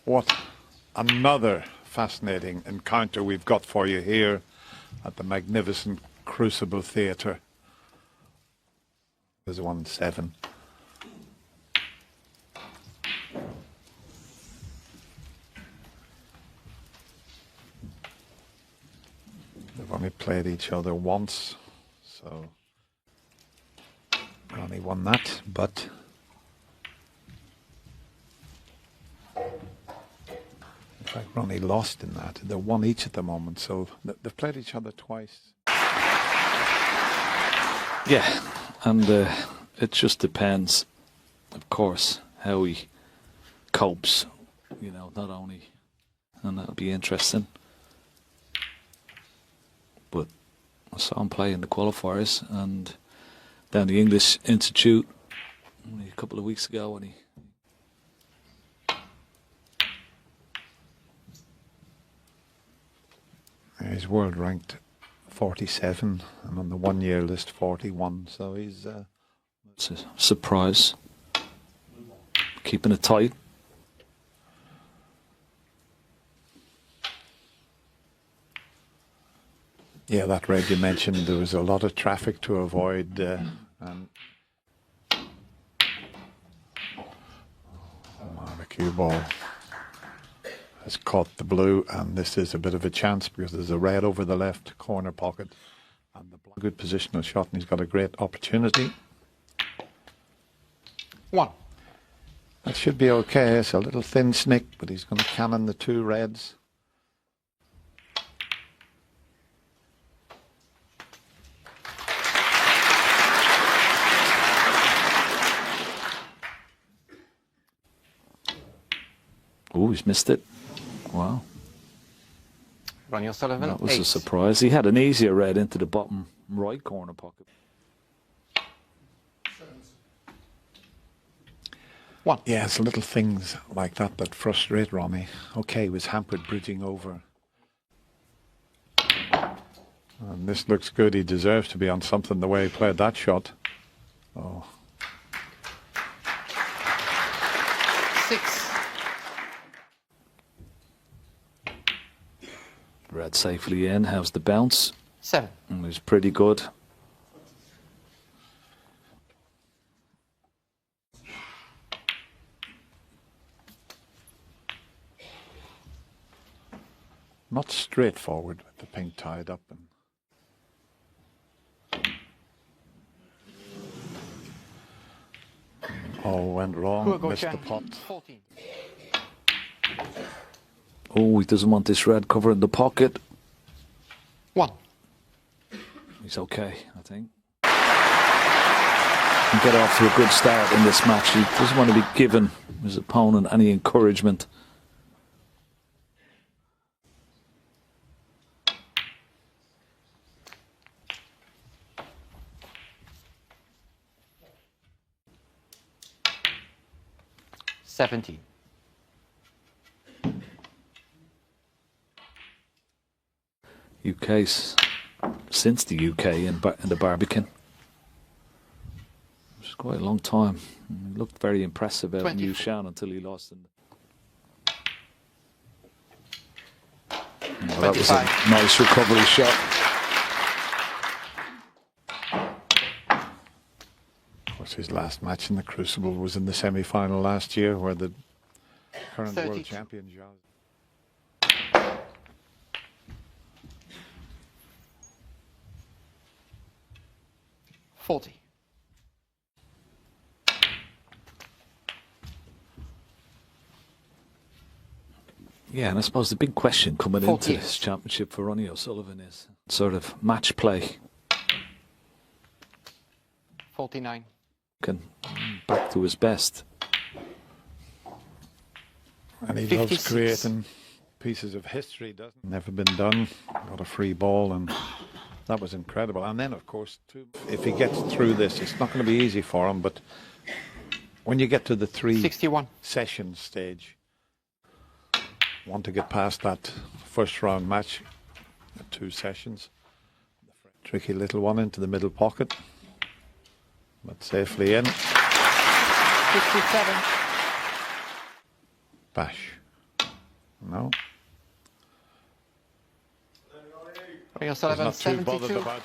What another fascinating encounter we've got for you here at the magnificent Crucible Theatre. There's 1-7. They've only played each other once, so Ronnie won that, but in fact Ronnie lost in that. They won each at the moment, so they've played each other twice. Yeah, and it just depends, of course, how he copes, you know, not only, and that'll be interesting. But I saw him play in the qualifiers and down the English Institute only a couple of weeks ago, and he's world ranked 47 and on the 1 year list 41, so he's it's a surprise, keeping it tight. Yeah, that red you mentioned, there was a lot of traffic to avoid, and the cue ball has caught the blue, and this is a bit of a chance because there's a red over the left corner pocket and the good positional shot, and he's got a great opportunity. 1. That should be okay. It's a little thin snick, but he's going to cannon the two reds. Oh, he's missed it. Wow. Ronnie O'Sullivan, that was 8. a surprise. He had an easier red into the bottom right corner pocket. 1. Yeah, it's little things like that that frustrate Ronnie. Okay, he was hampered bridging over. And this looks good. He deserves to be on something the way he played that shot. Oh. 6. Red safely in. How's the bounce? 7. And it was pretty good. Not straightforward with the pink tied up. And all went wrong, missed the pot. 14. Oh, he doesn't want this red covering the pocket. 1. He's okay, I think. And get off to a good start in this match. He doesn't want to be giving his opponent any encouragement. $70. UK's since the UK in the Barbican. It's quite a long time. He looked very impressive out in Guoqiang until he lost. Well, that was a nice recovery shot. Of course, his last match in the Crucible was in the semi-final last year, where the current 32. world champion Zhao. 40. Yeah, and I suppose the big question coming 40. into this championship for Ronnie O'Sullivan is sort of match play. 49. Can back to his best. And he 56. loves creating pieces of history, doesn't it? Never been done. Got a free ball, and that was incredible. And then, of course, too, if he gets through this, it's not going to be easy for him, but when you get to the 61. session stage, want to get past that first round match, 2 sessions. Tricky little one into the middle pocket, but safely in. 57. Bash. No. Ronnie He's O'Sullivan, not too bothered 72. about